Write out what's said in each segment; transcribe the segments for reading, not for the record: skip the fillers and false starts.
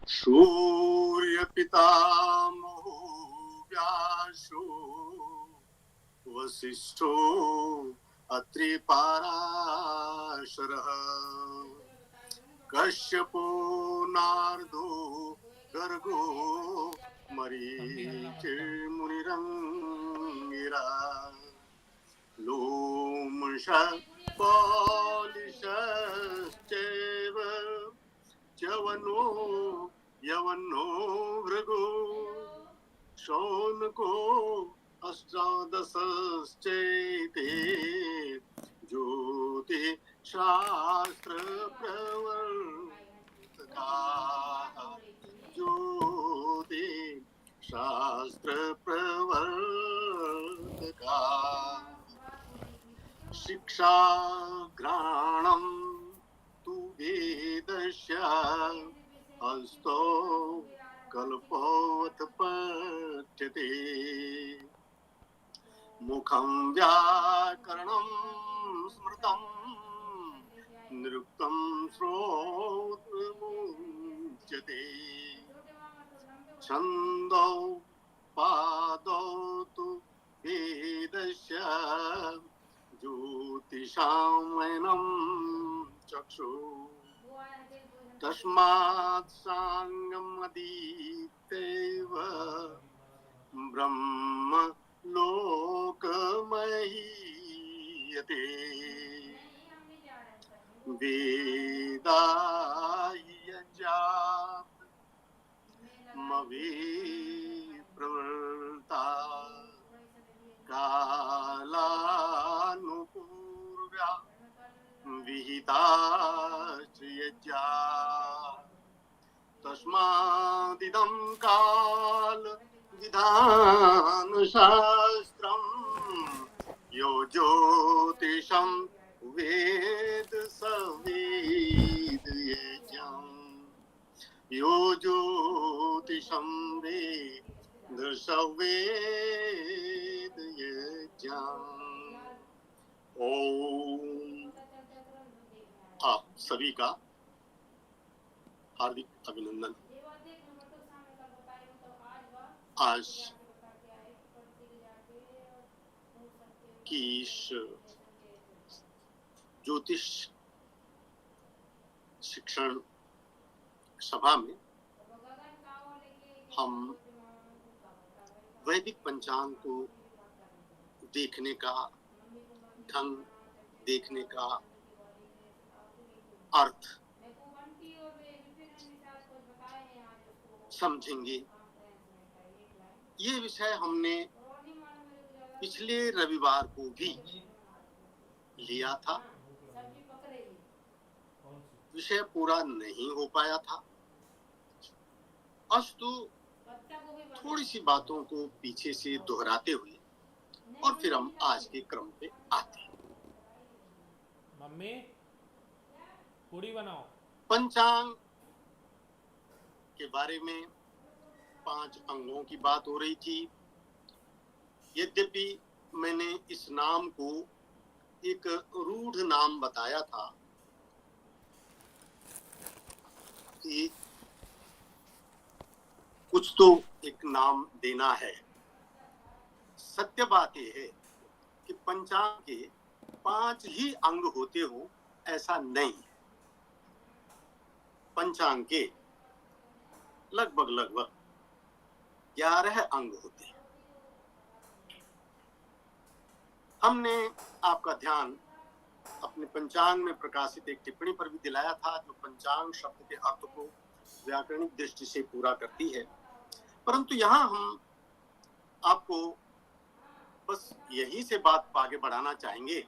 सूर्य पितामहो व्यासो वसिष्ठो अत्रि पराशरः कश्यपो नारदो गर्गो मरीचिर्मुनिरङ्गिरा लोमशः पौलिशश्चैव च्यवनो यवनो भृगो शौनको अष्टादशश्चैते ज्योतिषशास्त्र प्रवर्तकाः ज्योतिषशास्त्र प्रवर्तकाः शिक्षा घ्राणं तु वेदस्य हस्तो कल्पोऽथ पठ्यते मुखं व्याकरणं स्मृतं निरुक्तं श्रोत्रमुच्यते छन्दो पादौ तु वेदस्य ज्योतिषामयनं चक्षु तस्मात् साङ्गम् अधीत्यैव ब्रह्म लोकमहीयते वेदायजामविप्रवृत्ता कालानुपूर्व्या विहिताश्च यज्ञा तस्मादिदं काल विधानशास्त्रं यो ज्योतिषं वेद स वेदयज्ञं यो ज्योतिषं वेद स वेदयज्ञं। ओम। आप सभी का हार्दिक अभिनंदन। आज की इस ज्योतिष शिक्षण सभा में हम वैदिक पंचांग को देखने का ढंग, देखने का अर्थ समझेंगे। ये विषय हमने पिछले रविवार को भी लिया था। विषय पूरा नहीं हो पाया था। अस्तु थोड़ी सी बातों को पीछे से दोहराते हुए और फिर हम आज के क्रम पे आते हैं। मम्मी पूरी बनाओ। पंचांग के बारे में 5 अंगों की बात हो रही थी। यद्यपि मैंने इस नाम को एक रूढ़ नाम बताया था कि कुछ तो एक नाम देना है। सत्य बात यह है कि पंचांग के 5 ही अंग होते हो ऐसा नहीं है। पंचांग के लगभग 11 अंग होते हैं। हमने आपका ध्यान अपने पंचांग में प्रकाशित एक टिप्पणी पर भी दिलाया था, जो पंचांग शब्द के अर्थ को व्याकरणिक दृष्टि से पूरा करती है। परंतु यहाँ हम आपको बस यही से बात आगे बढ़ाना चाहेंगे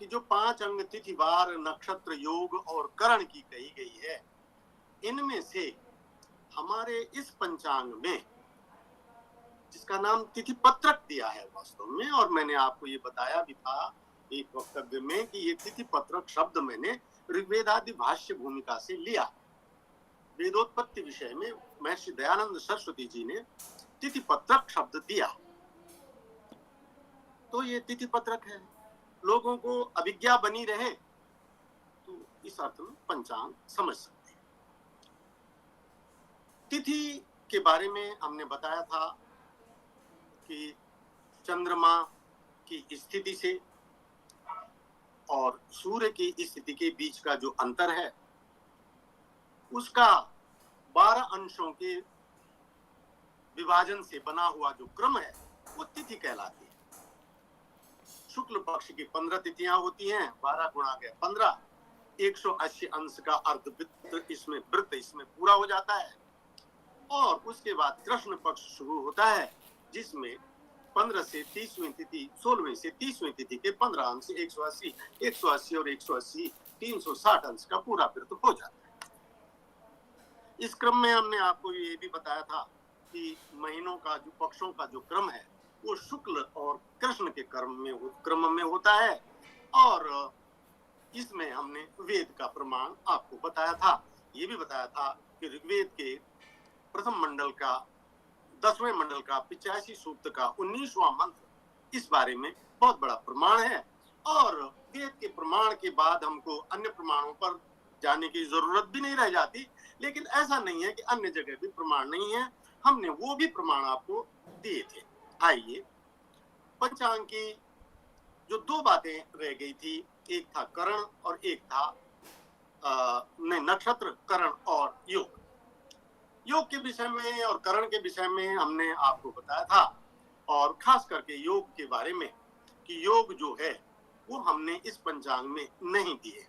कि जो 5 अंग तिथिवार, नक्षत्र, योग और करण की कही गई है, इनमें से हमारे इस पंचांग में जिसका नाम तिथि पत्रक दिया है वास्तव में, और मैंने आपको ये बताया भी था एक वक्तव्य में कि ये तिथि पत्रक शब्द मैंने ऋग्वेदादि भाष्य भूमिका से लिया। वेदोत्पत्ति विषय में महर्षि दयानंद सरस्वती जी ने तिथि पत्रक शब्द दिया, तो ये तिथि पत्रक है। लोगों को अभिज्ञा बनी रहे तो इस अर्थ में पंचांग समझ सकते हैं। तिथि के बारे में हमने बताया था कि चंद्रमा की स्थिति से और सूर्य की स्थिति के बीच का जो अंतर है उसका 12 अंशों के विभाजन से बना हुआ जो क्रम है वो तिथि कहलाती है। शुक्ल पक्ष की 15 तिथियां होती हैं, 12 गुणा गया 15, 180 अंश का अर्धवृत्त इसमें पूरा हो जाता है। और उसके बाद कृष्ण पक्ष शुरू होता है जिसमें 15 से 30वीं तिथि, 16वीं से 30वीं तिथि के 15 अंश 180 और 180 360 अंश का पूरा वृत्त हो जाता है। इस क्रम में हमने आपको ये भी बताया था कि महीनों का जो पक्षों का जो क्रम है वो शुक्ल और कृष्ण के क्रम में होता है। और इसमें हमने वेद का प्रमाण आपको बताया था। ये भी बताया था कि ऋग्वेद के प्रथम मंडल का 10वें मंडल का 85 सूक्त का 19वां मंत्र इस बारे में बहुत बड़ा प्रमाण है। और वेद के प्रमाण के बाद हमको अन्य प्रमाणों पर जाने की जरूरत भी नहीं रह जाती। लेकिन ऐसा नहीं है कि अन्य जगह भी प्रमाण नहीं है, हमने वो भी प्रमाण आपको दिए थे। आइए, पंचांग की जो दो बातें रह गई थी, एक था करण और एक था नक्षत्र, करण और योग। योग के विषय में और करण के विषय में हमने आपको बताया था, और खास करके योग के बारे में कि योग जो है वो हमने इस पंचांग में नहीं दिए।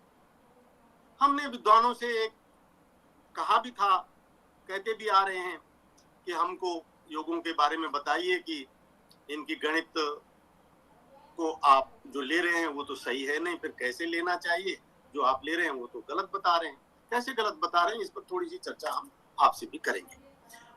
हमने विद्वानों से एक कहा भी था, कहते भी आ रहे हैं कि हमको योगों के बारे में बताइए कि इनकी गणित को आप जो ले रहे हैं वो तो सही है नहीं, फिर कैसे लेना चाहिए, जो आप ले रहे हैं वो तो गलत बता रहे हैं। कैसे गलत बता रहे हैं, इस पर थोड़ी सी चर्चा हम आपसे भी करेंगे।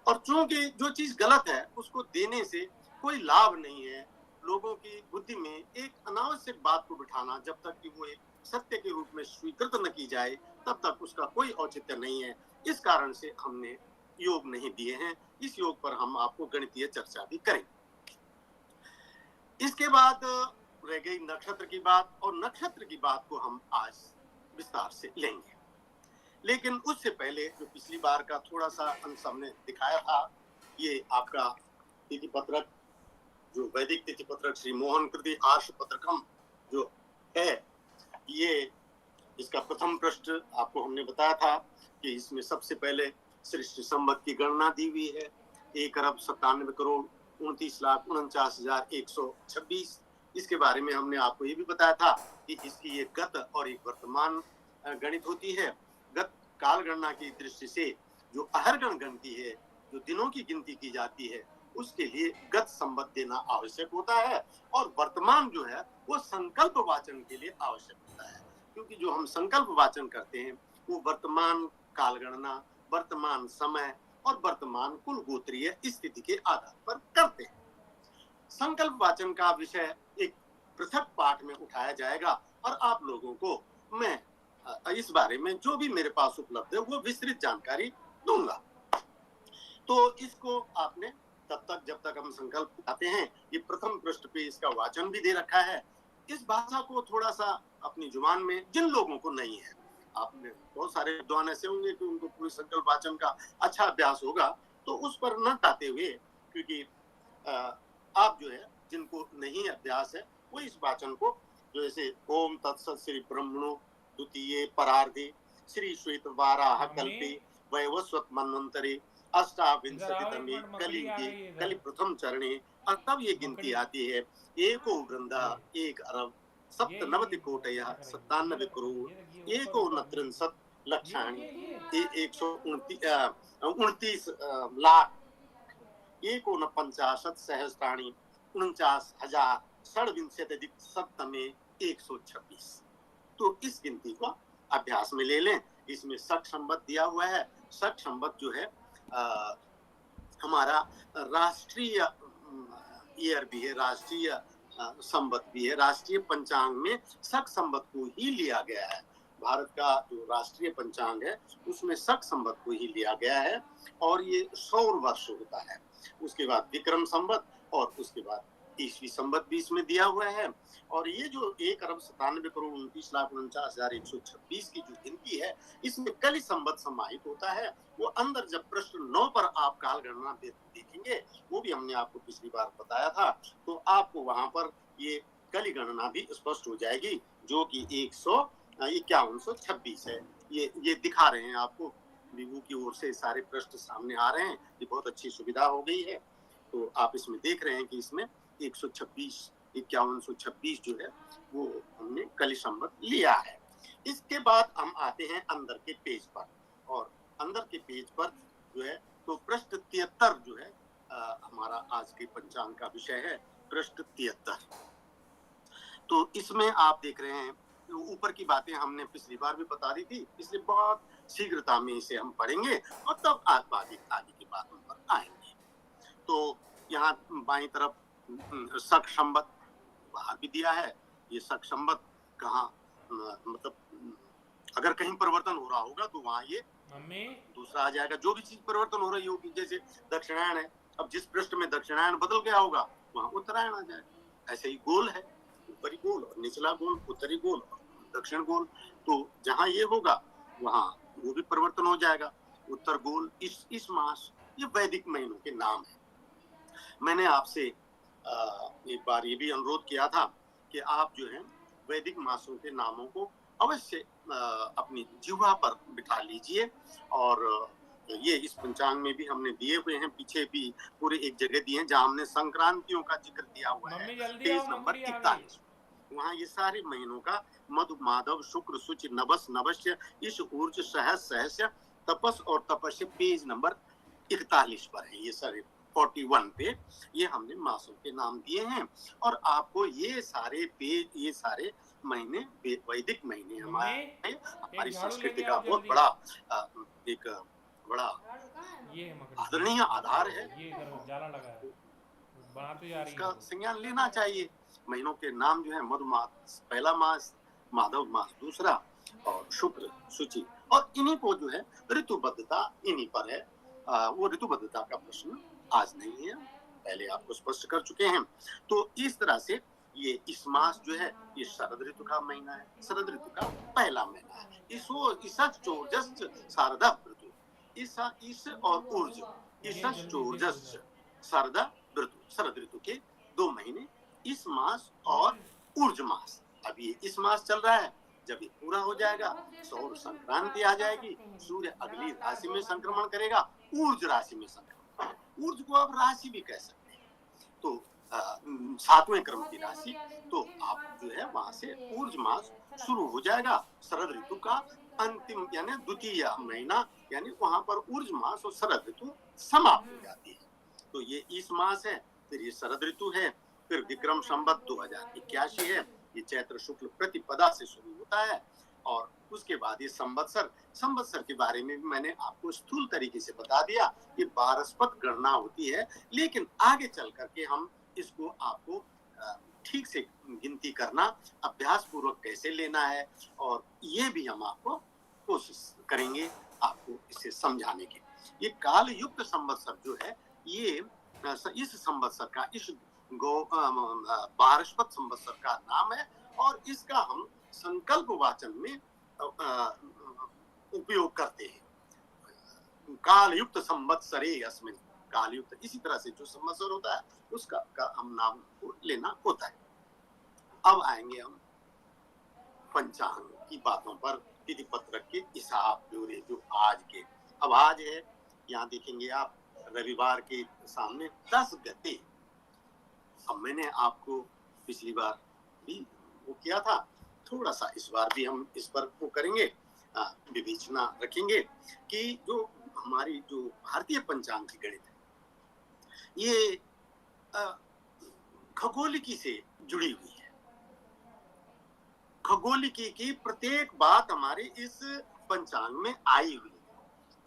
और चूंकि जो चीज गलत है उसको देने से कोई लाभ नहीं है। लोगों की बुद्धि में एक अनावश्यक बात को बिठाना, जब तक कि वो एक सत्य के रूप में स्वीकृत न की जाए तब तक उसका कोई औचित्य नहीं है। इस कारण से हमने योग नहीं दिए हैं। इस योग पर हम आपको गणितीय चर्चा भी करेंगे। इसके बाद रह गई नक्षत्र की बात, और नक्षत्र की बात को हम आज विस्तार से लेंगे। लेकिन उससे पहले जो पिछली बार का थोड़ा सा अंश हमने दिखाया था, ये आपका तिथि पत्रक, जो वैदिक तिथि पत्रक श्री मोहन कृति आर्ष पत्रकम जो है, ये इसका प्रथम पृष्ठ आपको हमने बताया था कि इसमें सबसे पहले सृष्टि संवत की गणना दी हुई है। 1,97,39,49,126। इसके बारे में हमने आपको ये भी बताया था कि इसकी एक गत और एक वर्तमान गणित होती है। गत काल गणना की दृष्टि से जो अहरगण गिनती है, जो दिनों की गिनती की जाती है, उसके लिए गत संवत देना आवश्यक होता है। और वर्तमान जो है वो संकल्प वाचन के लिए आवश्यक होता है, क्योंकि जो हम संकल्प वाचन करते हैं वो वर्तमान काल गणना, वर्तमान समय और वर्तमान कुल गोत्रीय स्थिति के आधार पर करते हैं। संकल्प वाचन का विषय एक पृथक पाठ में उठाया जाएगा और आप लोगों को मैं इस बारे में जो भी मेरे पास उपलब्ध है वो विस्तृत जानकारी दूंगा। तो इसको आपने तब तक, जब तक हम संकल्प आते हैं, ये प्रथम पृष्ठ पे इसका वाचन भी दे रखा है। इस भाषा को थोड़ा सा अपनी जुबान में, जिन लोगों को नहीं है, आपने बहुत सारे विद्वान ऐसे होंगे कि उनको पूरी संकल्प वाचन का अच्छा अभ्यास होगा, तो उस पर न टाते हुए, क्योंकि आप जो है जिनको नहीं अभ्यास है वो इस वाचन को, जैसे ओम तत्सत श्री ब्रह्मणो द्वितीय परार्धे श्री श्वेत वाराह कल्पे वैवस्वत मन्वंतरे अष्टाविंशतितमे कलियुगे कलि प्रथम चरणे, और तब ये गिनती आती है एको वृंदा 1 अरब 97 कोटयः 97 करोड़ 169 लक्षाणि 129 लाख 149 सहस्राणि 49,000 षड्विंशत्यधिक 126। तो इस गिनती को अभ्यास में ले लें। इसमें शक संवत दिया हुआ है। शक संवत जो है हमारा राष्ट्रीय ईयर भी है, राष्ट्रीय संवत भी है। राष्ट्रीय पंचांग में शक संवत को ही लिया गया है। भारत का जो राष्ट्रीय पंचांग है उसमें शक संवत को ही लिया गया है, और ये सौर वर्ष होता है। उसके बाद विक्रम संवत और उसके बाद ईस्वी संवत भी इसमें दिया हुआ है। और ये जो 1,97,29,49,126 की जो गिनती है, इसमें कली संवत समाहित होता है। वो अंदर जब प्रश्न 9 पर आप काल गणना देखेंगे, वो भी हमने आपको पिछली बार बताया था, तो आपको वहां पर ये कली गणना भी स्पष्ट हो जाएगी, जो कि 51,56 है। ये दिखा रहे हैं आपको, विवो की ओर से सारे प्रश्न सामने आ रहे हैं। ये बहुत अच्छी सुविधा हो गई है। तो आप इसमें देख रहे हैं कि इसमें 5126 जो है वो हमने कली संवत लिया है। इसके बाद हम आते हैं अंदर के पेज पर, और अंदर के पेज पर जो है तो पृष्ठ 73 जो है हमारा आज के पंचांग का विषय है, पृष्ठ 73। तो इसमें आप देख रहे हैं, ऊपर की बातें हमने पिछली बार भी बता दी थी, इसलिए बहुत शीघ्रता में इसे हम पढ़ेंगे और तब आगे की बातों पर आएंगे। तो यहाँ बाईं तरफ शक संवत बाहर भी दिया है। ये शक संवत कहाँ, मतलब अगर कहीं परिवर्तन हो रहा होगा तो वहाँ ये दूसरा आ जाएगा। जो भी चीज परिवर्तन हो रही होगी, जैसे दक्षिणायन है, अब जिस पृष्ठ में दक्षिणायन बदल गया होगा वहाँ उत्तरायण आ जाएगा। ऐसे ही गोल है, ऊपरी गोल और निचला गोल, उत्तरी गोल और दक्षिण गोल। तो जहाँ ये होगा वहाँ वो भी परिवर्तन हो जाएगा। उत्तर गोल, इस मास, ये वैदिक महीनों के नाम है। मैंने आपसे एक बार ये भी अनुरोध किया था कि आप जो है वैदिक मासों के नामों को अवश्य अपनी जिह्वा पर बिठा लीजिए। और ये इस पंचांग में भी हमने दिए हुए हैं, पीछे भी पूरे एक जगह दिए हैं जहां हमने संक्रांतियों का जिक्र दिया हुआ है, पेज नंबर 41। वहाँ ये सारे महीनों का मधु, माधव, शुक्र, शुचि, नभस, नभस्य, इस, ऊर्ज, सहस, सहस्य, तपस और तपस्य पेज नंबर 41 पर है। ये सारे 41 पे ये हमने मासों के नाम दिए हैं। और आपको ये सारे पेज, ये सारे महीने वैदिक महीने हमारी संस्कृति का बहुत बड़ा एक बड़ा आदरणीय आधार है। ये जाला लगा है, बनाते जा रही है, इसका संज्ञान लेना चाहिए। महीनों के नाम जो है, मधु मास पहला मास, माधव मास दूसरा, और शुक्र, शुचि, और इन्हीं को जो है ऋतुबद्धता इन्हीं पर है। वो ऋतुबद्धता का प्रश्न आज नहीं है, पहले आपको स्पष्ट कर चुके हैं। तो इस तरह से ये इस मास जो है ये शरद ऋतु का महीना है, शरद ऋतु का पहला महीना है। शारदा ऋतु, इस और ऊर्ज, शारदा ऋतु, शरद ऋतु के 2 महीने, इस मास और ऊर्ज मास। अब ये इस मास चल रहा है, जब ये पूरा हो जाएगा सौर संक्रांति आ जाएगी, सूर्य अगली राशि में संक्रमण करेगा, ऊर्ज राशि में संक्रमण। ऊर्ज को आप राशि भी कह सकते हैं, तो 7वें क्रम की राशि। तो आप जो है वहां से ऊर्ज मास शुरू हो जाएगा, शरद ऋतु का अंतिम यानी द्वितीय महीना, यानी वहां पर ऊर्ज मास और शरद ऋतु समाप्त हो जाती है। तो ये इस मास है, फिर ये शरद ऋतु है, फिर विक्रम संवत 2081 है, ये चैत्र शुक्ल प्रतिपदा से शुरू होता है। और उसके बाद ये संवत्सर के बारे में भी मैंने आपको स्थूल तरीके से बता दिया। ये वारसपत गणना होती है, लेकिन आगे चल करके हम इसको आपको ठीक से गिनती करना, अभ्यास पूर्वक कैसे लेना है, और ये भी हम आपको कोशिश करेंगे आपको इसे समझाने की। ये काल युक्त संवत्सर जो है, ये इस संवत्सर का, इस वारसपत संवत्सर का नाम है, और इसका हम संकल्प वाचन में उपयोग करते हैं। काल युक्त संवत्सरे अस्मिन्, काल युक्त, इसी तरह से जो संवत्सर होता है उसका हम नाम को लेना होता है। अब आएंगे हम पंचांग की बातों पर, तिथि पत्रक के हिसाब ब्यौरे जो आज के। अब आज है, यहाँ देखेंगे आप रविवार के सामने 10 गते। अब मैंने आपको पिछली बार भी वो किया था, थोड़ा सा इस बार भी हम इस पर वो करेंगे, विवेचना रखेंगे कि जो हमारी जो भारतीय पंचांग की गणित है, ये खगोलिकी से जुड़ी हुई है। खगोलिकी की प्रत्येक बात हमारे इस पंचांग में आई हुई है।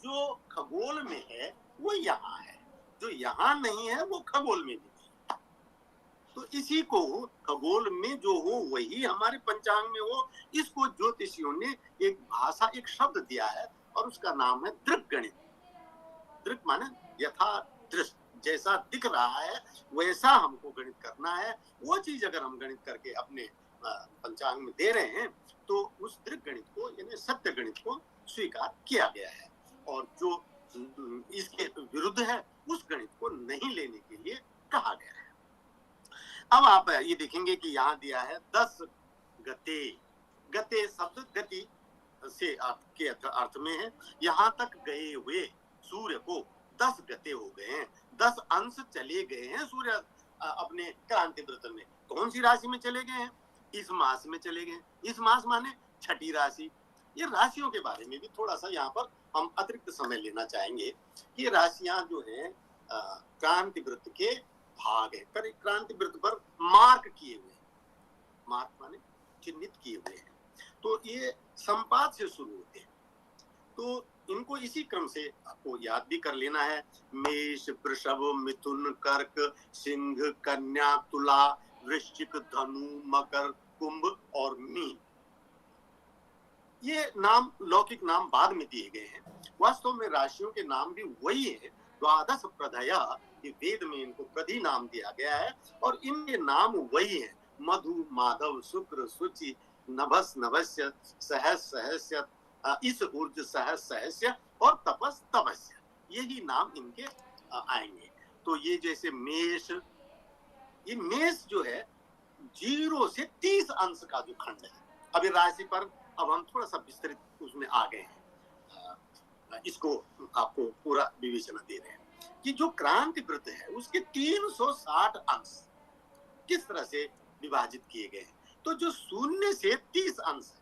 जो खगोल में है वो यहाँ है, जो यहाँ नहीं है वो खगोल में नहीं है। तो इसी को खगोल में जो हो वही हमारे पंचांग में हो, इसको ज्योतिषियों ने एक भाषा, एक शब्द दिया है, और उसका नाम है दृक् गणित। दृक् माने यथा दृष्ट, जैसा दिख रहा है वैसा हमको गणित करना है। वो चीज अगर हम गणित करके अपने पंचांग में दे रहे हैं तो उस दृक गणित को यानी सत्य गणित को स्वीकार किया गया है, और जो इसके विरुद्ध है उस गणित को नहीं लेने के लिए कहा गया है। अब आप ये देखेंगे कि यहाँ दिया है 10 गते। गते शब्द गति से के अर्थ में है, यहाँ तक गए हुए सूर्य को 10 गते हो गए हैं, 10 अंश चले गए हैं सूर्य अपने क्रांति वृत्त में। कौन सी राशि में चले गए हैं? इस मास में चले गए। इस मास माने छठी राशि। ये राशियों के बारे में भी थोड़ा सा यहाँ पर हम अतिरिक्त समय लेना चाहेंगे। ये राशियां जो है क्रांति वृत्त के भाग है, क्रांति वृत्त पर मार्क किए हुए, मार्क माने चिन्हित किए हुए हैं। तो ये संपात से शुरू होते हैं, तो इनको इसी क्रम से आपको याद भी कर लेना है। मेष, वृषभ, मिथुन, कर्क, सिंह, कन्या, तुला, वृश्चिक, धनु, मकर, कुंभ और मीन। ये नाम लौकिक नाम बाद में दिए गए हैं। वास्तव में राशियों के नाम भी वही है, द्वादश प्रदया, ये वेद में इनको प्रधि नाम दिया गया है, और इनके नाम वही है। मधु, माधव, शुक्र, शुचि, नभस, नभस्य, सहस, सहस्य, इस ऊर्ज, सहस, सहस्य और तपस, तपस्य, यही नाम इनके आएंगे। तो ये जैसे मेष, ये मेष जो है 0 से 30 अंश का जो खंड है। अभी राशि पर अब हम थोड़ा सा विस्तृत उसमें आ गए हैं, इसको आपको पूरा विवेचना दे रहे हैं कि जो क्रांति वृत्त है उसके 360 अंश किस तरह से विभाजित किए गए हैं। तो जो 0 से 30 अंश,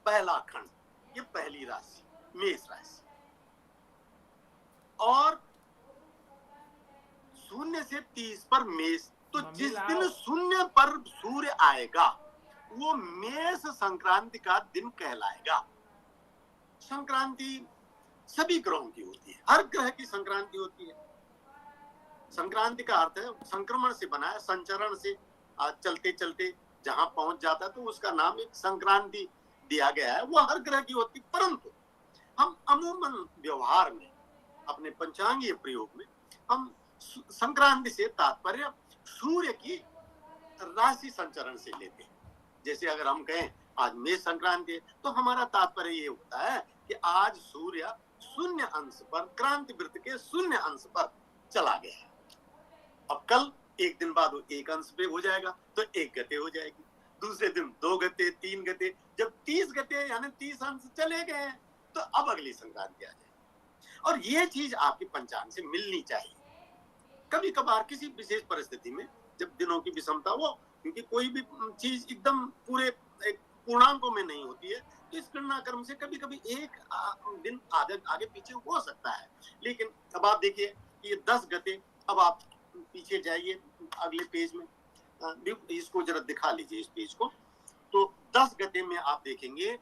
पहला खंड, ये पहली राशि मेष राशि, और 0 से 30 पर मेष। तो जिस दिन 0 पर सूर्य आएगा वो मेष संक्रांति का दिन कहलाएगा। संक्रांति सभी ग्रहों की होती है, हर ग्रह की संक्रांति होती है। संक्रांति का अर्थ है संक्रमण से बना है, संचरण से चलते चलते जहां पहुंच जाता है, तो उसका नाम एक संक्रांति दिया गया है। वो हर ग्रह की होती, परंतु हम अमूमन व्यवहार में अपने पंचांगीय प्रयोग में हम संक्रांति से तात्पर्य सूर्य की राशि संचरण से लेते हैं। जैसे अगर हम कहें आज मेष संक्रांति है, तो हमारा तात्पर्य ये होता है कि आज सूर्य 0 अंश पर, क्रांति वृत्त के 0 अंश पर चला गया है। अब कल एक दिन बाद वो 1 अंश पे हो जाएगा, तो 1 गते हो जाएगी, दूसरे दिन 2 गते, 3 गते, जब 30 गते यानी 30 अंश चले गए तो अब अगली संक्रांति आ जाएगी। और ये चीज आपके पंचांग से मिलनी चाहिए। कभी कभार किसी विशेष परिस्थिति में जब दिनों की विषमता हो, क्योंकि कोई भी चीज एकदम पूरे पूर्णांकों में नहीं होती है, तो इस गणना क्रम से कभी कभी 1 दिन आगे पीछे हो सकता है। लेकिन अब आप देखिए ये 10 गते, अब आप पीछे जाइए अगले पेज में, इसको जरा दिखा लीजिए इस पेज को। तो 10 गते में आप देखेंगे,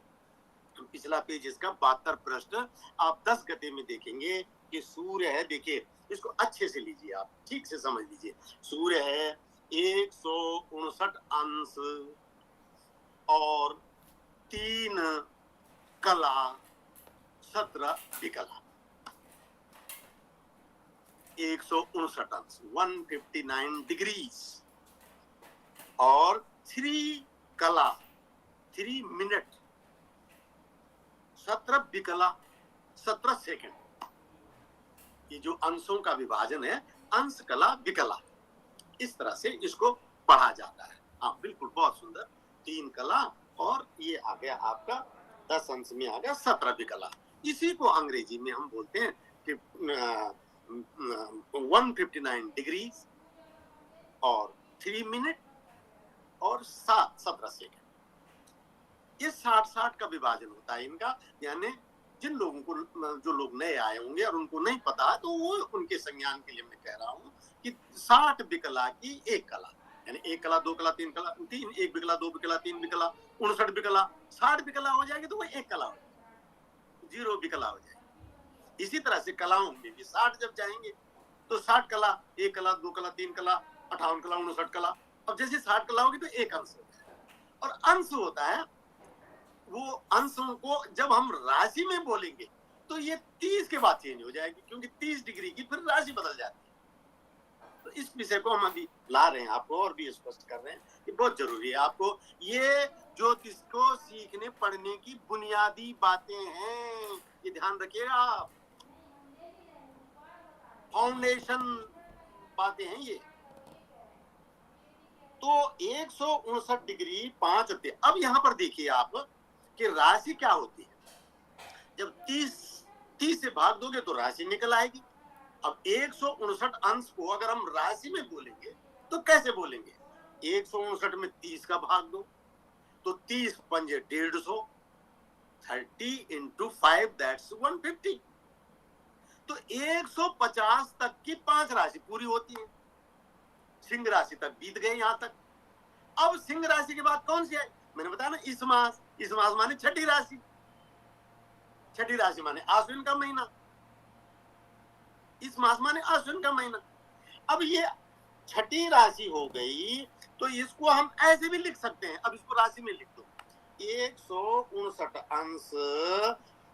पिछला पेज इसका 72 पृष्ठ, आप 10 गते में देखेंगे कि सूर्य है। देखिए इसको अच्छे से लीजिए, आप ठीक से समझ लीजिए। सूर्य है 159 अंश और 3 कला 17 विकला, 159 अंश 159 डिग्रीज, और 3 कला 3 मिनट 17 विकला 17 सेकंड। ये जो अंशों का विभाजन है, अंश कला विकला, इस तरह से इसको पढ़ा जाता है। हाँ बिल्कुल, बहुत सुंदर। 3 कला और ये आ गया आपका 10 अंश में आ गया 17 विकला। इसी को अंग्रेजी में हम बोलते हैं कि 159 डिग्रीज और 3 मिनट और 17 सेकंड। ये 60-60 का विभाजन होता है इनका। यानी जिन लोगों को, जो लोग नए आए होंगे और उनको नहीं पता है, तो वो उनके संज्ञान के लिए मैं कह रहा हूँ कि 60 विकला की 1 कला, यानी 1 कला 2 कला 3 कला 3, 1 विकला 2 विकला 3 विकला 59 विकला, 60 विकला हो जाएगी तो वो 1 कला हो जाएगी, 0 विकला हो जाएगी। इसी तरह से कलाओं में भी 60 जब जाएंगे तो 60 कला, 1 कला 2 कला 3 कला 58 कला 59 कला। अब जैसे 60 कला होगी तो 1 अंश हो जाएगा। और अंश होता है, वो अंशों को जब हम राशि में बोलेंगे तो ये 30 के बाद चेंज हो जाएगी, क्योंकि 30 डिग्री की फिर राशि बदल जाती है। तो इस विषय को हम अभी ला रहे हैं आपको और भी स्पष्ट कर रहे हैं कि बहुत जरूरी है आपको। ये ज्योतिष को सीखने पढ़ने की बुनियादी बातें हैं, ये ध्यान रखिएगा आप, फाउंडेशन बातें हैं ये। तो 159 डिग्री 5 होते। अब यहां पर देखिए आप कि राशि क्या होती है। जब 30 से भाग दोगे तो राशि निकल आएगी। अब 159 अंश को अगर हम राशि में बोलेंगे तो कैसे बोलेंगे? 159 में 30 का भाग दो तो 30 पंजे 150, 30 इंटू 5 दैट्स 150। तो 150 तक की 5 राशि पूरी होती है। सिंह राशि तक बीत गए यहां तक। अब सिंह राशि के बाद कौन सी आई? मैंने बताया ना, इस मास माने छठी राशि। छठी राशि माने आश्विन का महीना, इस मास माने आश्विन का महीना। अब ये छठी राशि हो गई, तो इसको हम ऐसे भी लिख सकते हैं। अब इसको राशि में लिख दो, 159 अंश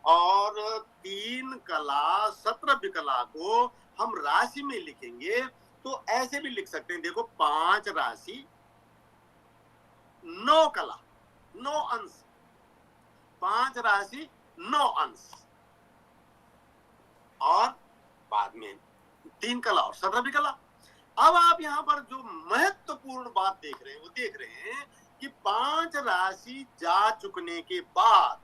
और 3 कला 17 विकला को हम राशि में लिखेंगे तो ऐसे भी लिख सकते हैं। देखो, 5 राशि 9 कला 9 अंश, 5 राशि 9 अंश, और बाद में 3 कला और 17 विकला। अब आप यहां पर जो महत्वपूर्ण बात देख रहे हैं वो देख रहे हैं कि 5 राशि जा चुकने के बाद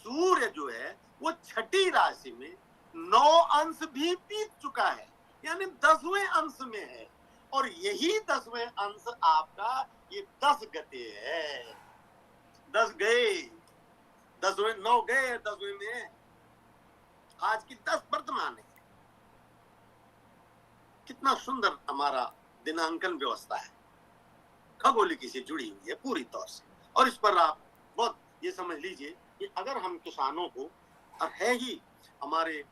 सूर्य जो है वो छठी राशि में 9 अंश भी बीत चुका है, यानी 10वें अंश में है। और यही 10वें अंश आपका ये 10 गते है। 10 गए, 10वें 9 गए, 10वें में आज की 10 वर्तमान है। कितना सुंदर हमारा दिनांकन व्यवस्था है, खगोलिकी से जुड़ी हुई है पूरी तौर से। और इस पर आप बहुत ये समझ लीजिए कि अगर हम किसानों को, और है ही हमारे,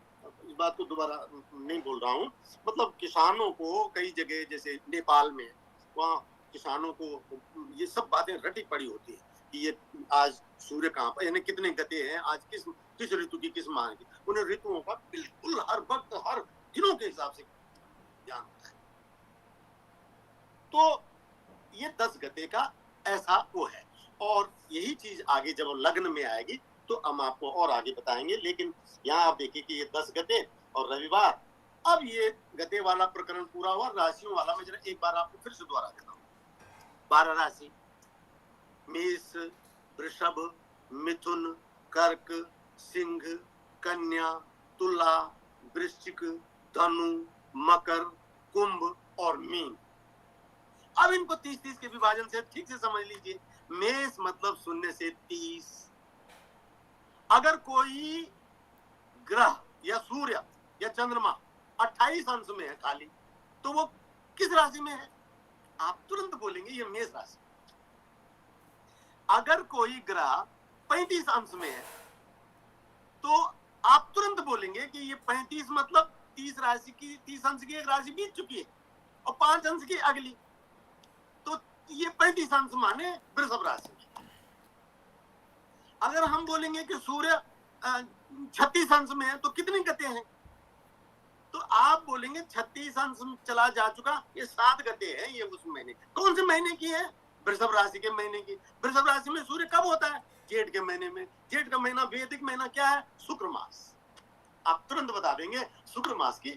इस बात को दोबारा नहीं बोल रहा हूँ, मतलब किसानों को कई जगह जैसे नेपाल में, वहाँ किसानों को ये सब बातें रटी पड़ी होती है कि ये आज सूर्य कहाँ पर, यानी कितने गते हैं, आज किस ऋतु की किस माह की, उन्हें ऋतुओं का बिल्कुल हर वक्त हर दिनों के हिसाब से ज्ञान होता है। तो ये 10 गते का ऐसा वो है। और यही चीज आगे जब लग्न में आएगी तो हम आपको और आगे बताएंगे। लेकिन यहाँ आप देखिए कि ये 10 गते और रविवार। अब ये गते वाला प्रकरण पूरा हुआ। राशियों वाला मैं जरा एक बार आपको फिर से दोहरा देता हूँ। 12 राशि, मेष, वृषभ, मिथुन, कर्क, सिंह, कन्या, तुला, वृश्चिक, धनु, मकर, कुंभ और मीन। अब इनको 30-30 के विभाजन से ठीक से समझ लीजिए। मेष मतलब 0 से 30। अगर कोई ग्रह या सूर्य या चंद्रमा 28 अंश में है खाली, तो वो किस राशि में है? आप तुरंत बोलेंगे ये मेष राशि। अगर कोई ग्रह 35 अंश में है तो आप तुरंत बोलेंगे कि ये 35 मतलब 30 राशि की, 30 अंश की एक राशि बीत चुकी है और 5 अंश की अगली, तो ये 35 अंश माने वृषभ राशि। अगर हम बोलेंगे कि सूर्य 36 अंश में है तो कितनी गते हैं, तो आप बोलेंगे 36 अंश चला जा चुका, ये 7 गते हैं। ये उस महीने, कौन से महीने की है? वृषभ राशि के महीने की। वृषभ राशि में सूर्य कब होता है? जेठ के महीने में। जेठ का महीना वैदिक महीना क्या है? शुक्र मास। आप तुरंत बता देंगे शुक्र मास की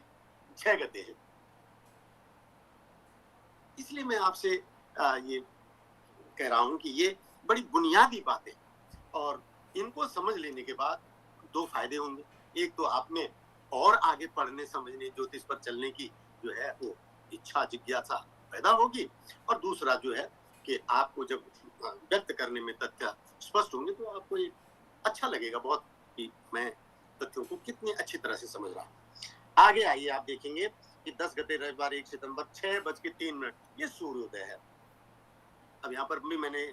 6 गते हैं। इसलिए मैं आपसे ये कह रहा हूं कि ये बड़ी बुनियादी बातें, और इनको समझ लेने के बाद 2 फायदे होंगे। एक तो आप में और आगे पढ़ने समझने ज्योतिष पर चलने की जो है वो इच्छा जिज्ञासा पैदा होगी, और दूसरा जो है कि आपको जब व्यक्त करने में तथ्य स्पष्ट होंगे तो आपको ये अच्छा लगेगा बहुत कि मैं तथ्यों को कितनी अच्छी तरह से समझ रहा हूँ। आगे आइए, आप देखेंगे कि 10 गते रविवार 1 सितंबर 6:03 ये सूर्योदय है। अब यहाँ पर भी मैंने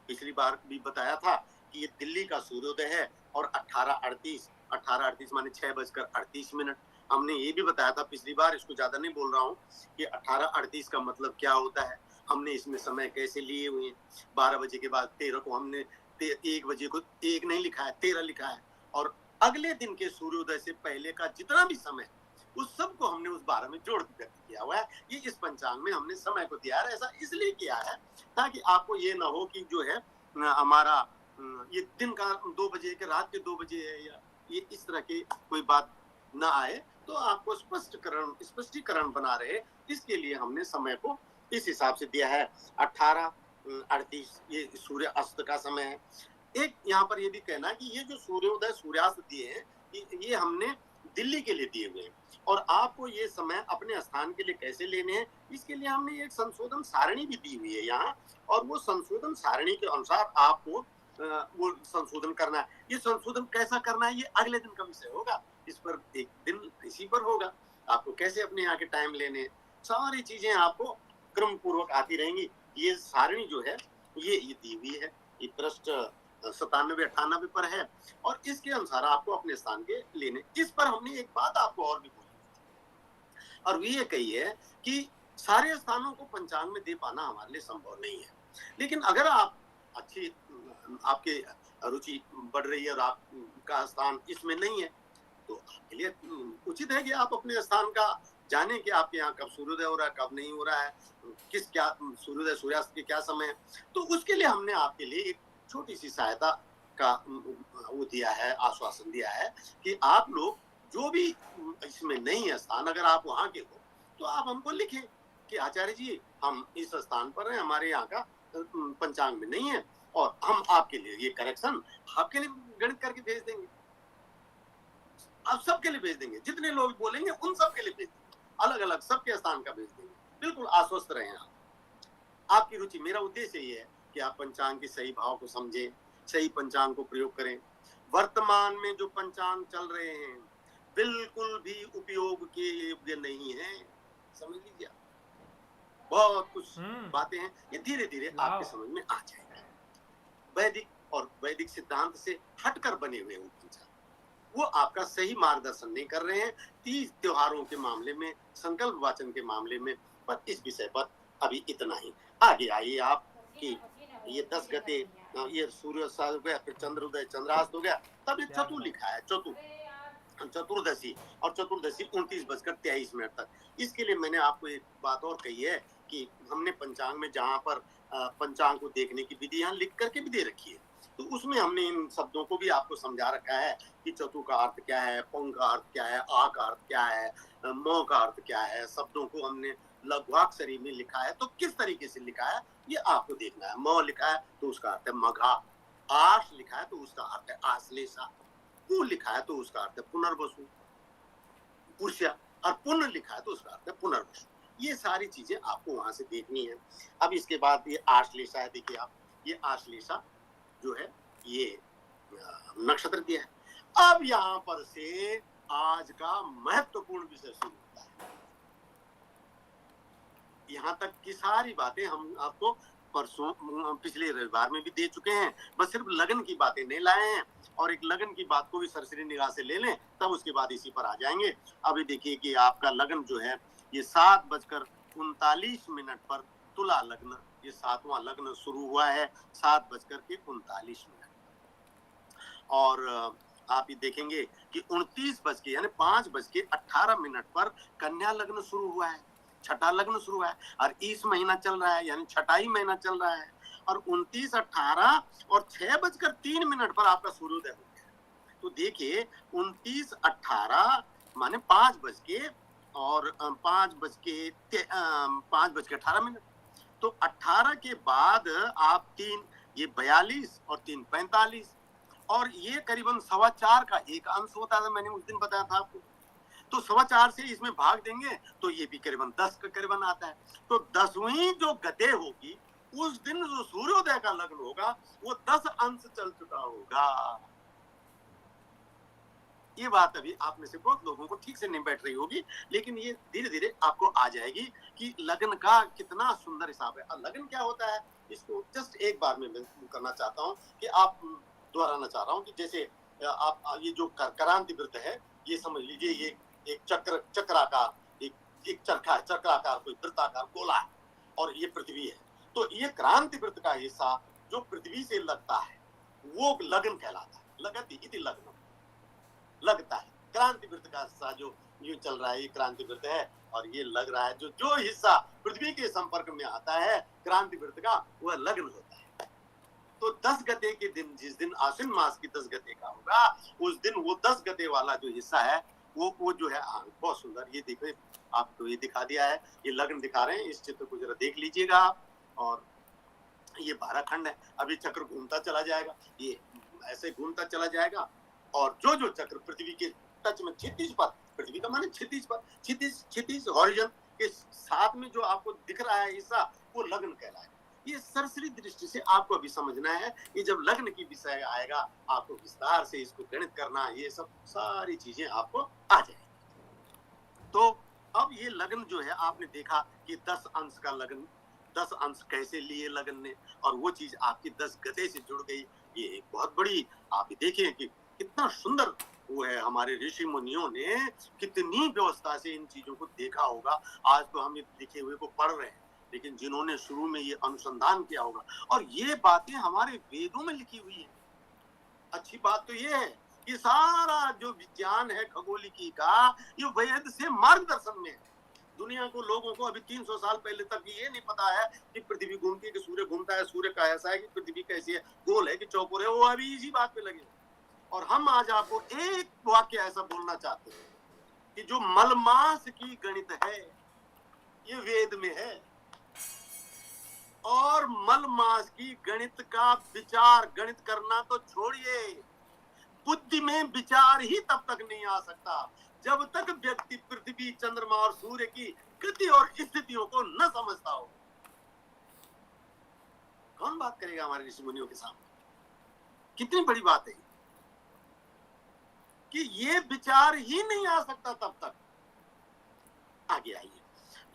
पिछली बार भी बताया था कि ये दिल्ली का सूर्योदय है, और 18:38 माने 6:38। हमने ये भी बताया था पिछली बार, इसको ज्यादा नहीं बोल रहा हूँ, कि 18:38 का मतलब क्या होता है। हमने इसमें समय कैसे लिए हुए हैं। 12 बजे के बाद 13 को हमने 1 बजे को 1 नहीं लिखा है, 13 लिखा है, और अगले दिन के सूर्योदय से पहले का जितना भी समय है, उस सब को हमने उस 12 में जोड़ के व्यक्त किया हुआ है। ये इस पंचांग में हमने समय को दिया है। ऐसा इसलिए किया है ताकि आपको ये ना हो कि जो है हमारा ये दिन का 2 बजे के रात के 2 बजे है, या ये इस तरह की कोई बात ना आए, तो आपको स्पष्टीकरण बना रहे, इसके लिए हमने समय को इस हिसाब से दिया है। 18:38 ये सूर्य अस्त का समय है। एक यहाँ पर ये भी कहना कि ये जो सूर्योदय सूर्यास्त दिए हैं, ये हमने दिल्ली के लिए दिए हुए हैं, और आपको ये समय अपने स्थान के लिए कैसे लेने हैं, इसके लिए हमने एक संशोधन सारणी भी दी हुई है यहाँ, और वो संशोधन सारणी के अनुसार आपको वो संशोधन करना है। ये संशोधन कैसा करना है, ये अगले दिन का विषय होगा। इस पर एक दिन इसी पर होगा, आपको कैसे अपने यहाँ के टाइम लेने, सारी चीजें आपको क्रम पूर्वक आती रहेंगी। ये सारणी जो है ये दी हुई है, ये पृष्ठ 97-98 पर है, और इसके अनुसार आपको अपने स्थान के लेने। इस पर हमने एक बात आपको और भी बोली, और वो ये कही है कि सारे स्थानों को पंचांग में दे पाना हमारे लिए संभव नहीं है, लेकिन अगर आप अच्छी आपके रुचि बढ़ रही है और आपका स्थान इसमें नहीं है, तो आपके लिए उचित है कि आप अपने स्थान का जाने कि आपके यहाँ कब सूर्योदय हो रहा है, कब नहीं हो रहा है, क्या सूर्योदय सूर्यास्त के क्या समय है। तो उसके लिए हमने आपके लिए एक छोटी सी सहायता का वो दिया है, आश्वासन दिया है कि आप लोग जो भी इसमें नहीं है स्थान, अगर आप वहां के हो तो आप हमको लिखें कि आचार्य जी हम इस स्थान पर हैं, हमारे यहाँ का पंचांग में नहीं है, और हम आपके लिए ये करेक्शन आपके लिए गणित करके भेज देंगे। आप सबके लिए भेज देंगे, जितने लोग बोलेंगे उन सबके लिए भेज देंगे, अलग अलग सबके स्थान का भेज देंगे। बिल्कुल आश्वस्त रहें आप। आपकी रुचि, मेरा उद्देश्य ये है कि आप पंचांग के सही भाव को समझें, सही पंचांग को प्रयोग करें। वर्तमान में जो पंचांग चल रहे हैं बिल्कुल भी उपयोग के योग्य नहीं है, समझ लीजिए। बहुत कुछ बातें हैं, ये धीरे धीरे आपके समझ में आ जाएगा। वैदिक और वैदिक सिद्धांत से हटकर बने हुए वो पंचांग, वो आपका सही मार्गदर्शन नहीं कर रहे हैं। 30 त्योहारों के मामले में, संकल्प वाचन के मामले में, पर इस विषय पर अभी इतना ही। आगे आइए आप कि ये 10 गते ये सूर्योदय हो गया, फिर चंद्रोदय चंद्रास्त हो गया, तब ये चतुर लिखा है, चतुर्दशी, और चतुर्दशी 29:23 तक। इसके लिए मैंने आपको एक बात और कही है कि हमने पंचांग में जहाँ पर पंचांग को देखने की विधि यहाँ लिख करके भी दे रखी है, तो उसमें हमने इन शब्दों को भी आपको समझा रखा है कि चतु का अर्थ क्या है, पंग का अर्थ क्या है, आ का अर्थ क्या है, म का अर्थ क्या है। शब्दों को हमने लघुअक्षरी में लिखा है, तो किस तरीके से लिखा है ये आपको देखना है। म लिखा है तो उसका अर्थ है मघा, आश लिखा है तो उसका अर्थ है आश्लेषा, पु लिखा है तो उसका अर्थ है पुनर्वसु पुष्या, और पुण्य लिखा है तो उसका अर्थ है पुनर्वसु। ये सारी चीजें आपको वहां से देखनी है। अब इसके बाद ये आश्लेषा है, देखिए आप, ये आश्लेषा जो है ये नक्षत्र दिया है। अब यहाँ पर से आज का महत्वपूर्ण विषय शुरू होता है। यहाँ तक की सारी बातें हम आपको परसों पिछले रविवार में भी दे चुके हैं, बस सिर्फ लगन की बातें नहीं लाए हैं, और एक लगन की बात को भी सरसरी निगाह से ले लें, तब उसके बाद इसी पर आ जाएंगे। अभी देखिए कि आपका लगन जो है ये 7:39 पर तुला लग्न, ये 7वां लग्न शुरू हुआ है 7:39, और आप ये देखेंगे कि 29 यानी 5:18 पर कन्या लग्न शुरू हुआ है, छठा लग्न शुरू हुआ है, और इस महीना चल रहा है यानी छठाई महीना चल रहा है, और 29:18 और 6:03 पर आपका सूर्योदय हो गया। तो देखिए 29:18 माने 5:00 और 5:18, तो 18 के बाद आप 3, ये 42 और 3:45, और ये करीबन 4:15 का एक अंश होता था, मैंने उस दिन बताया था आपको। तो 4:15 से इसमें भाग देंगे तो ये भी करीबन 10 का करीबन आता है। तो 10वीं जो गते होगी उस दिन जो सूर्योदय का लग्न होगा वो 10 अंश चल चुका होगा। ये बात अभी आप में से बहुत लोगों को ठीक से नहीं बैठ रही होगी, लेकिन ये धीरे धीरे आपको आ जाएगी कि लगन का कितना सुंदर हिसाब है। और लगन क्या होता है, इसको जस्ट एक बार में मैं करना चाहता हूँ कि आप दोहराना चाह रहा हूँ कि जैसे आप ये जो करांति वृत्त है, ये समझ लीजिए ये एक चक्राकार, एक चक्राकार कोई वृत्ताकार गोला है, और ये पृथ्वी है। तो ये क्रांति वृत्त का हिस्सा जो पृथ्वी से लगता है वो लगन कहलाता है, लगति इति लग्नम। लगता है। क्रांति वृत्त का हिस्सा जो यूं चल रहा है, ये क्रांति वृत्त है, और ये लग रहा है जो जो हिस्सा पृथ्वी के संपर्क में आता है क्रांति वृत्त का, वह लग्न होता है। तो 10 गते के दिन, जिस दिन आश्विन मास की 10 गते का होगा, उस दिन वो 10 गते वाला जो हिस्सा है वो जो है, बहुत सुंदर, ये देखो आपको ये दिखा दिया है, ये लग्न दिखा रहे हैं। इस चित्र को जरा देख लीजिएगा। और ये 12 खंड है। अभी चक्र घूमता चला जाएगा, ये ऐसे घूमता चला जाएगा, और जो जो चक्र पृथ्वी के टच में, क्षितिज पर, पृथ्वी का माने क्षितिज पर, क्षितिज हॉरिजॉन के साथ में जो आपको दिख रहा है हिस्सा, वो लग्न कहलाएगा। ये सरसरी दृष्टि से आपको अभी समझना है। ये जब लग्न की विषय आएगा, आपको विस्तार से इसको गणित करना, ये सब सारी चीजें आपको आ जाएगी। तो अब ये लग्न जो है, आपने देखा कि 10 अंश का लग्न, 10 अंश कैसे लिए लग्न ने, और वो चीज आपकी 10 गते से जुड़ गई। ये एक बहुत बड़ी, आप देखिए कि कितना सुंदर वो है। हमारे ऋषि मुनियों ने कितनी व्यवस्था से इन चीजों को देखा होगा। आज तो हम ये लिखे हुए को पढ़ रहे हैं, लेकिन जिन्होंने शुरू में ये अनुसंधान किया होगा, और ये बातें हमारे वेदों में लिखी हुई है। अच्छी बात तो ये है कि सारा जो विज्ञान है खगोलिकी का, ये वेद से मार्गदर्शन में है। दुनिया को, लोगों को अभी 300 साल पहले तक ये नहीं पता है कि पृथ्वी घूमती है, कि सूर्य घूमता है, सूर्य का ऐसा है, कि पृथ्वी कैसी है, गोल है कि चौकोर है, वो अभी इसी बात पे लगे। और हम आज आपको एक वाक्य ऐसा बोलना चाहते हैं कि जो मलमास की गणित है, ये वेद में है। और मलमास की गणित का विचार, गणित करना तो छोड़िए, बुद्धि में विचार ही तब तक नहीं आ सकता जब तक व्यक्ति पृथ्वी, चंद्रमा और सूर्य की गति और स्थितियों को न समझता हो। कौन बात करेगा हमारे ऋषि मुनियों के सामने? कितनी बड़ी बात है कि ये विचार ही नहीं आ सकता तब तक। आगे आइए।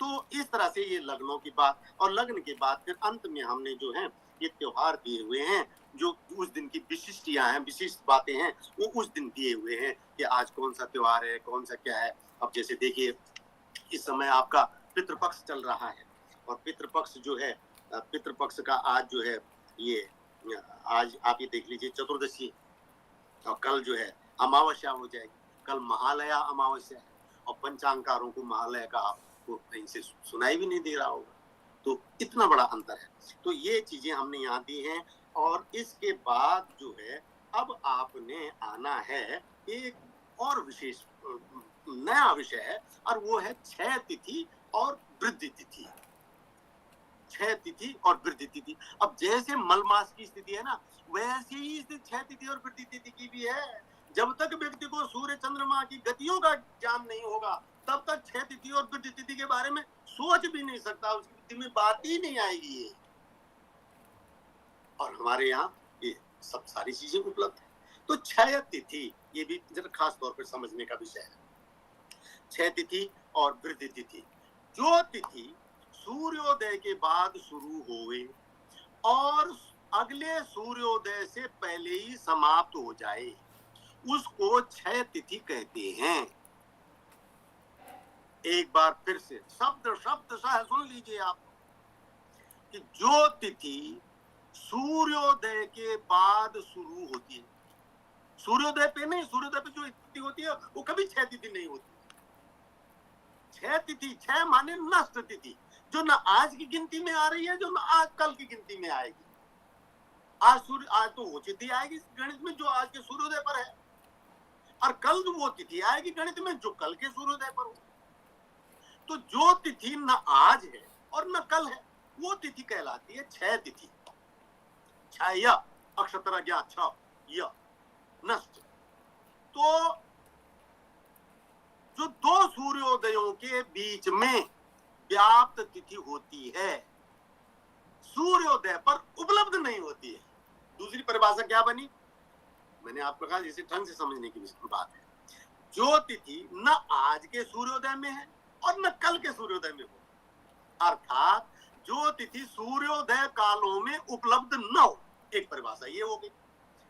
तो इस तरह से ये लग्नों की बात, और लग्न के बाद फिर अंत में हमने जो है ये त्योहार दिए हुए हैं, जो उस दिन की विशिष्टियां हैं, विशिष्ट बातें हैं, वो उस दिन दिए हुए हैं कि आज कौन सा त्योहार है, कौन सा क्या है। अब जैसे देखिए, इस समय आपका पितृपक्ष चल रहा है, और पितृपक्ष जो है, पितृपक्ष का आज जो है, ये आज आप ये देख लीजिए चतुर्दशी, और कल जो है अमावस्या हो जाएगी। कल महालया अमावस्या है, और पंचांगारों को महालय का आपको कहीं से सुनाई भी नहीं दे रहा होगा। तो इतना बड़ा अंतर है। तो ये चीजें हमने यहाँ दी हैं। और इसके बाद जो है, अब आपने आना है एक और विशेष नया विषय है, और वो है क्षय तिथि और वृद्धि तिथि। क्षय तिथि और वृद्धि तिथि। अब जैसे मलमास की स्थिति है ना, वैसे ही स्थिति क्षय तिथि और वृद्धि तिथि की भी है। जब तक व्यक्ति को सूर्य चंद्रमा की गतियों का ज्ञान नहीं होगा, तब तक क्षय तिथि और वृद्धि तिथि के बारे में सोच भी नहीं सकता, उसकी बुद्धि में बात ही नहीं आएगी ये। और हमारे यहाँ ये सब सारी चीजें उपलब्ध है। तो क्षय तिथि, ये भी जरा खास तौर पर समझने का विषय है। क्षय तिथि और वृद्धि तिथि, जो तिथि सूर्योदय के बाद शुरू होवे और अगले सूर्योदय से पहले ही समाप्त हो जाए, उसको क्षय तिथि कहते हैं। एक बार फिर से शब्द शब्द सह सुन लीजिए आप, कि जो तिथि सूर्योदय के बाद शुरू होती है, सूर्योदय पे नहीं, सूर्योदय पे जो तिथि होती है वो कभी क्षय तिथि नहीं होती। क्षय तिथि, क्षय माने नष्ट तिथि, जो न आज की गिनती में आ रही है, जो न आज कल की गिनती में आएगी। आज तो वो तिथि आएगी गणित में जो आज के सूर्योदय पर है, और कल वो तिथि आएगी गणित में जो कल के सूर्योदय पर हो। तो जो तिथि न आज है और न कल है, वो तिथि कहलाती है क्षय तिथि। क्षय अक्षत्र ज्ञा छ य नष्ट। तो जो दो सूर्योदयों के बीच में व्याप्त तिथि होती है, सूर्योदय पर उपलब्ध नहीं होती है। दूसरी परिभाषा क्या बनी? मैंने आपको कहा इसे ढंग से समझने की बात है। जो तिथि न आज के सूर्योदय में है और न कल के सूर्योदय में हो, अर्थात जो तिथि सूर्योदय कालों में उपलब्ध न हो, एक परिभाषा ये हो गई।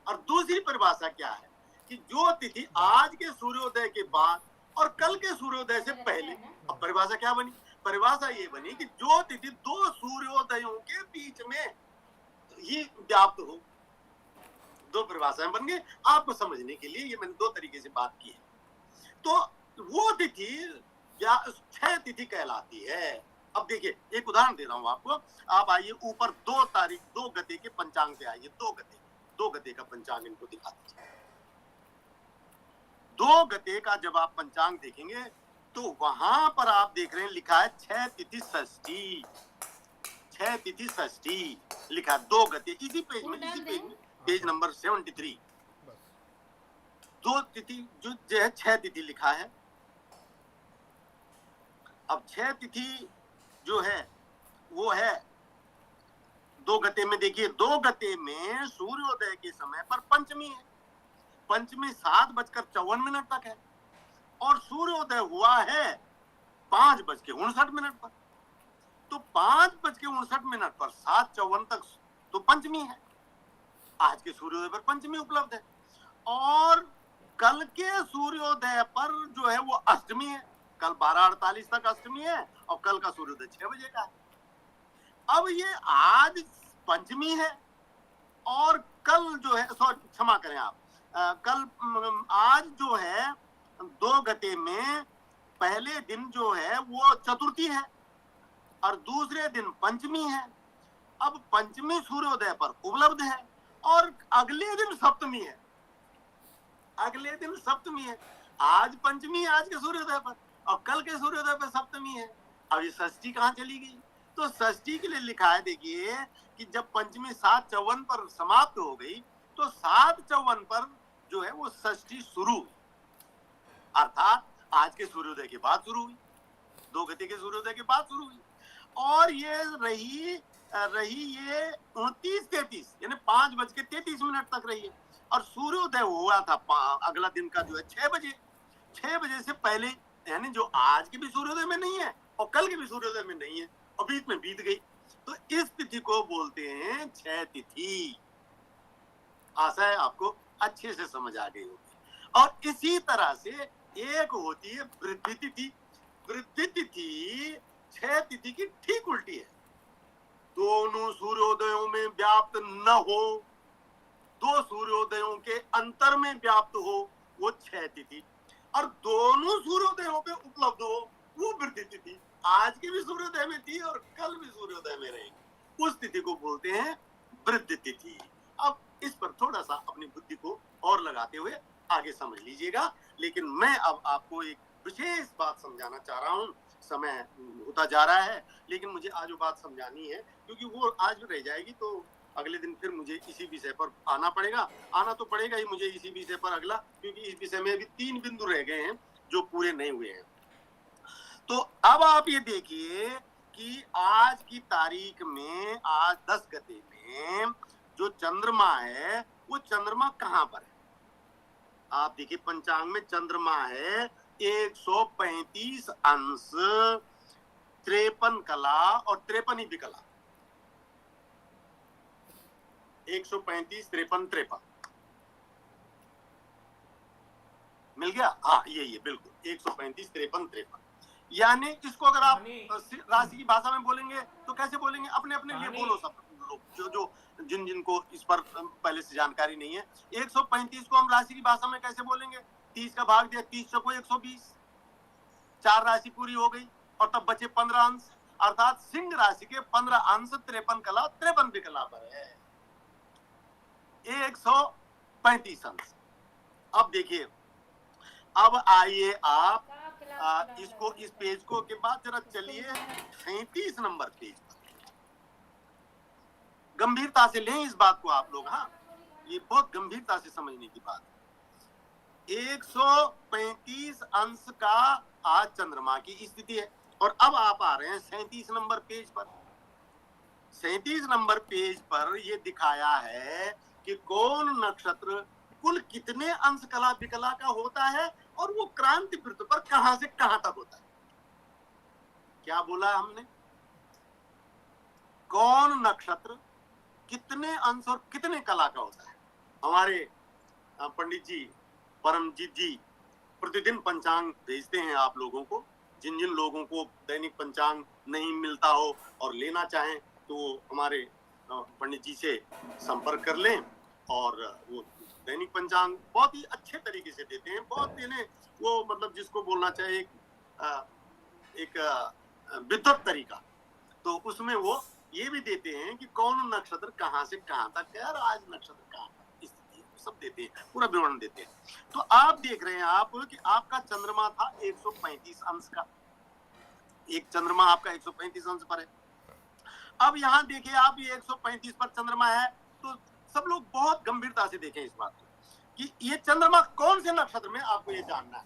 और दूसरी परिभाषा क्या है कि जो तिथि आज के सूर्योदय के बाद और कल के सूर्योदय से पहले। अब परिभाषा क्या बनी? परिभाषा ये बनी कि जो तिथि दो सूर्योदयों के बीच में ही व्याप्त हो, दो परिभाषाएं बन गई आपको समझने के लिए। ये मैंने दो तरीके से बात की है। तो वो तिथि या 6 तिथि कहलाती है। अब देखिए एक उदाहरण दे रहा हूं आपको। आप आइए ऊपर 2 तारीख 2 गते के पंचांग पे आइए। 2 गते का पंचांग इनको दिखा दीजिए। 2 गते का जब आप पंचांग देखेंगे तो वहां पर आप देख रहे हैं लिखा है 6 तिथि षष्ठी। 6 तिथि षष्ठी लिखा है 2 गते। इसी पेज में पेज नंबर 73 2 तिथि जो है 6 तिथि लिखा है। अब 6 तिथि जो है वो है 2 गते में। देखिए 2 गते में सूर्योदय के समय पर पंचमी है। पंचमी 7:54 तक है और सूर्योदय हुआ है 5:59 पर। तो 5:59 पर 7:54 तक तो पंचमी है। आज के सूर्योदय पर पंचमी उपलब्ध है और कल के सूर्योदय पर जो है वो अष्टमी है। कल 12:48 तक अष्टमी है और कल का सूर्योदय 6 बजे का है। अब ये आज पंचमी है और कल जो है, सॉरी क्षमा करें आप, कल आज जो है 2 गते में पहले दिन जो है वो चतुर्थी है और दूसरे दिन पंचमी है। अब पंचमी सूर्योदय पर उपलब्ध है और अगले दिन सप्तमी है। अगले दिन सप्तमी है। आज पंचमी आज के सूर्योदय पर और कल के सूर्योदय पर सप्तमी है। अब ये षष्ठी कहाँ चली गई? तो षष्ठी के लिए लिखा है देखिए कि जब पंचमी 7:54 पर समाप्त हो गई तो 7:54 पर जो है वो षष्ठी शुरू हुई, अर्थात आज के सूर्योदय के बाद शुरू हुई। 2 गते के सूर्योदय के बाद शुरू हुई और ये रही ये 29-33 यानी 5:33 तक रही है और सूर्योदय हुआ था अगला दिन का जो है 6 बजे। 6 बजे से पहले, यानी जो आज के भी सूर्योदय में नहीं है और कल के भी सूर्योदय में नहीं है और बीच में बीत गई। तो इस तिथि को बोलते हैं 6 तिथि। आशा है आपको अच्छे से समझ आ गई होगी। और इसी तरह से एक होती है वृद्धि तिथि। वृद्धि तिथि 6 तिथि की ठीक उल्टी है। दोनों सूर्योदयों में व्याप्त न हो, 2 सूर्योदयों के अंतर में व्याप्त हो, वो 6 तिथि। और दोनों सूर्योदयों पे उपलब्ध हो, वो वृद्धि तिथि। आज के भी सूर्योदय में थी और कल भी सूर्योदय में रहेगी, उस तिथि को बोलते हैं वृद्धि तिथि। अब इस पर थोड़ा सा अपनी बुद्धि को और लगाते हुए आगे समझ लीजिएगा। लेकिन मैं अब आपको एक विशेष बात समझाना चाह रहा हूँ। समय होता जा रहा है लेकिन मुझे आज वो बात समझानी है क्योंकि वो आज रह जाएगी तो अगले दिन फिर मुझे इसी विषय पर आना पड़ेगा। आना तो पड़ेगा ही मुझे इसी विषय पर अगला, क्योंकि इस विषय में अभी 3 बिंदु रह गए हैं जो पूरे नहीं हुए हैं। तो अब आप ये देखिए कि आज की तारीख में, आज 10 गते में जो चंद्रमा है वो चंद्रमा कहां पर है? आप देखिए पंचांग में चंद्रमा है 135 अंश 53 कला और 53 विकला। 135 53 मिल गया। हाँ ये बिल्कुल 135 53। यानी इसको अगर आप राशि की भाषा में बोलेंगे तो कैसे बोलेंगे? अपने अपने लिए बोलो सब लोग, जो जिनको इस पर पहले से जानकारी नहीं है। 135 को हम राशि की भाषा में कैसे बोलेंगे? 30 का भाग दिया 30 को 120, 4 राशि पूरी हो गई और तब बचे 15 अंश, अर्थात सिंह राशि के 15 अंश 53 कला 53 विकला पर है। 135 अंश। अब देखिए, अब आइए आप इसको, इस पेज को के बाद जरा चलिए 37 नंबर पेज पर। गंभीरता से लें इस बात को आप लोग। हाँ, ये बहुत गंभीरता से समझने की बात है। 135 अंश का आज चंद्रमा की स्थिति है और अब आप आ रहे हैं 37 नंबर पेज पर। 37 नंबर पेज पर ये दिखाया है कि कौन नक्षत्र कुल कितने अंश कला विकला का होता है और वो क्रांति वृत्त पर कहां से कहां तक होता है। क्या बोला हमने? कौन नक्षत्र कितने अंश और कितने कला का होता है। हमारे पंडित जी, परमजीत जी प्रतिदिन पंचांग भेजते हैं आप लोगों को। जिन जिन लोगों को दैनिक पंचांग नहीं मिलता हो और लेना चाहें तो हमारे पंडित जी से संपर्क कर लें और वो दैनिक पंचांग बहुत ही अच्छे तरीके से देते हैं, बहुत इन्हें वो मतलब जिसको बोलना चाहिए एक विद्वत तरीका, तो उसमें वो ये भी देते हैं कि कौन नक्षत्र कहाँ से कहाँ तक है और आज नक्षत्र कहाँ तक स्थिति है, सब देते हैं, पूरा विवरण देते हैं। तो आप देख रहे हैं आप कि आपका चंद्रमा था 135 अंश का, एक चंद्रमा आपका 135 अंश पर है। अब यहाँ देखिए आप ये 135 पर चंद्रमा है, तो सब लोग बहुत गंभीरता से देखें इस बात को कि ये चंद्रमा कौन से नक्षत्र में, आपको ये जानना है,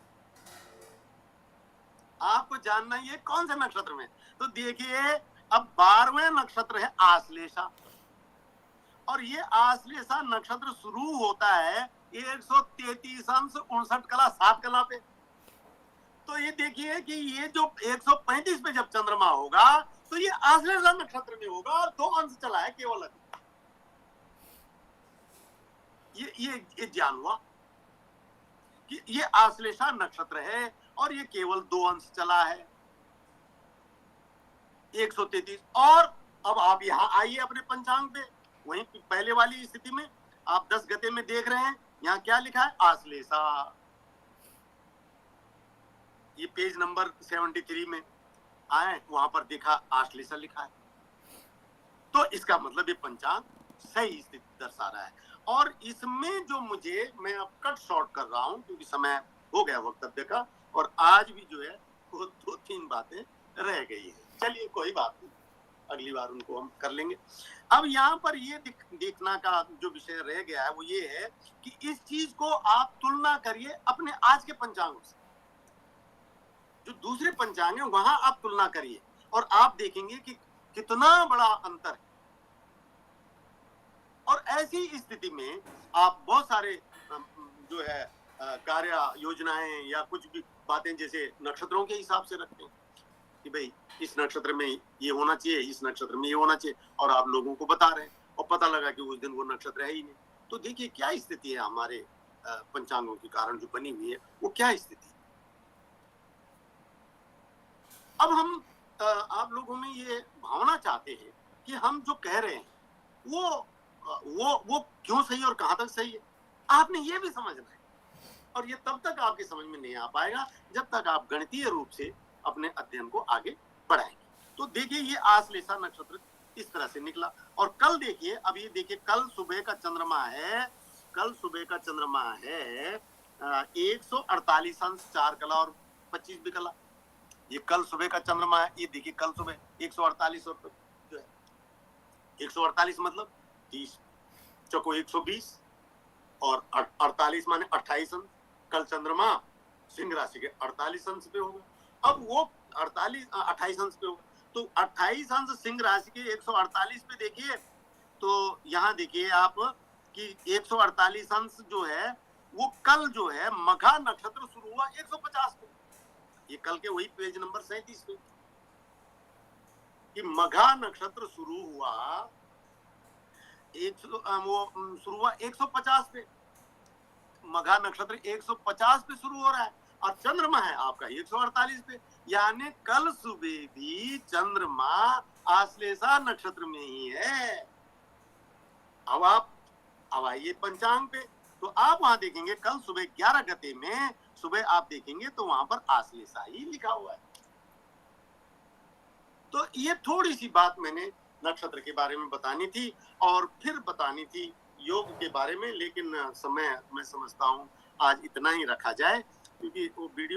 आपको जानना ये कौन से नक्षत्र में। तो देखिए अब 12वें नक्षत्र है आश्लेषा, और ये आश्लेषा नक्षत्र शुरू होता है 133 अंश 59 कला 7 कला पे। तो ये देखिए कि ये जो 135 पे जब चंद्रमा होगा तो ये आश्लेषा नक्षत्र में होगा और 2 अंश चला है केवल अभी। ये ज्ञान हुआ कि ये आश्लेषा नक्षत्र है और ये केवल 2 अंश चला है 133। और अब आप यहाँ आइए अपने पंचांग पे, वहीं पहले वाली स्थिति में आप 10 गते में देख रहे हैं, यहाँ क्या लिखा है, आश्लेषा। ये पेज नंबर 73 में आए, वहां पर देखा आश्लेषा लिखा है, तो इसका मतलब ये पंचांग सही स्थिति दर्शा रहा है। और इसमें जो मैं अब कट शॉर्ट कर रहा हूं क्योंकि समय हो गया वक्तव्य का, और आज भी जो है वो 2-3 बातें रह गई है। चलिए कोई बात नहीं, अगली बार उनको हम कर लेंगे। अब यहाँ पर ये देखना का जो विषय रह गया है वो ये है कि इस चीज को आप तुलना करिए अपने आज के पंचांगों से, जो दूसरे पंचांग है वहां आप तुलना करिए और आप देखेंगे कि कितना बड़ा अंतर है। और ऐसी स्थिति में आप बहुत सारे जो है कार्य योजनाएं या कुछ भी बातें जैसे नक्षत्रों के हिसाब से रखते हैं कि भाई इस नक्षत्र में ये होना चाहिए, इस नक्षत्र में ये होना चाहिए, और आप लोगों को बता रहे हैं और पता लगा कि उस दिन वो नक्षत्र है ही नहीं। तो देखिए क्या स्थिति है हमारे पंचांगों के कारण जो बनी हुई है, वो क्या स्थिति है। अब हम आप लोगों में ये भावना चाहते हैं कि हम जो कह रहे हैं वो क्यों सही और कहां तक सही है, आपने ये भी समझना है। और ये तब तक आपके समझ में नहीं आ पाएगा जब तक आप गणितीय रूप से अपने अध्ययन को आगे बढ़ाएंगे। तो देखिए ये आश्लेषा नक्षत्र इस तरह से निकला। और कल देखिए, अब ये देखिए कल सुबह का चंद्रमा है, कल सुबह का चंद्रमा है 148 अंश 4 कला और 25 विकला। ये कल सुबह का चंद्रमा है, ये देखिए कल सुबह 148 और जो है 148 मतलब 30 चौको 120 और 48 माने 28 अंश। कल चंद्रमा सिंह राशि के 48 अंश पे होगा। अब वो 28 अंश पे होगा, तो 28 अंश सिंह राशि के 148 पे देखिए, तो यहाँ देखिए आप कि 148 अंश जो है वो कल जो है मघा नक्षत्र शुरू हुआ 150 पे। ये कल के वही पेज नंबर 37 पे कि मघा नक्षत्र शुरू हुआ वो शुरू हुआ 150 पे। मघा नक्षत्र 150 पे शुरू हो रहा है और चंद्रमा है आपका 148 पे, यानी कल सुबह भी चंद्रमा आश्लेषा नक्षत्र में ही है। अब आइए पंचांग पे, तो आप वहां देखेंगे कल सुबह 11 गते में सुबह आप देखेंगे तो वहां पर आश्लेषा ही लिखा हुआ है। तो ये थोड़ी सी बात मैंने नक्षत्र के बारे में बतानी थी और फिर बतानी थी योग के बारे में, लेकिन समय मैं समझता हूं आज इतना ही रखा जाए क्योंकि वो वीडियो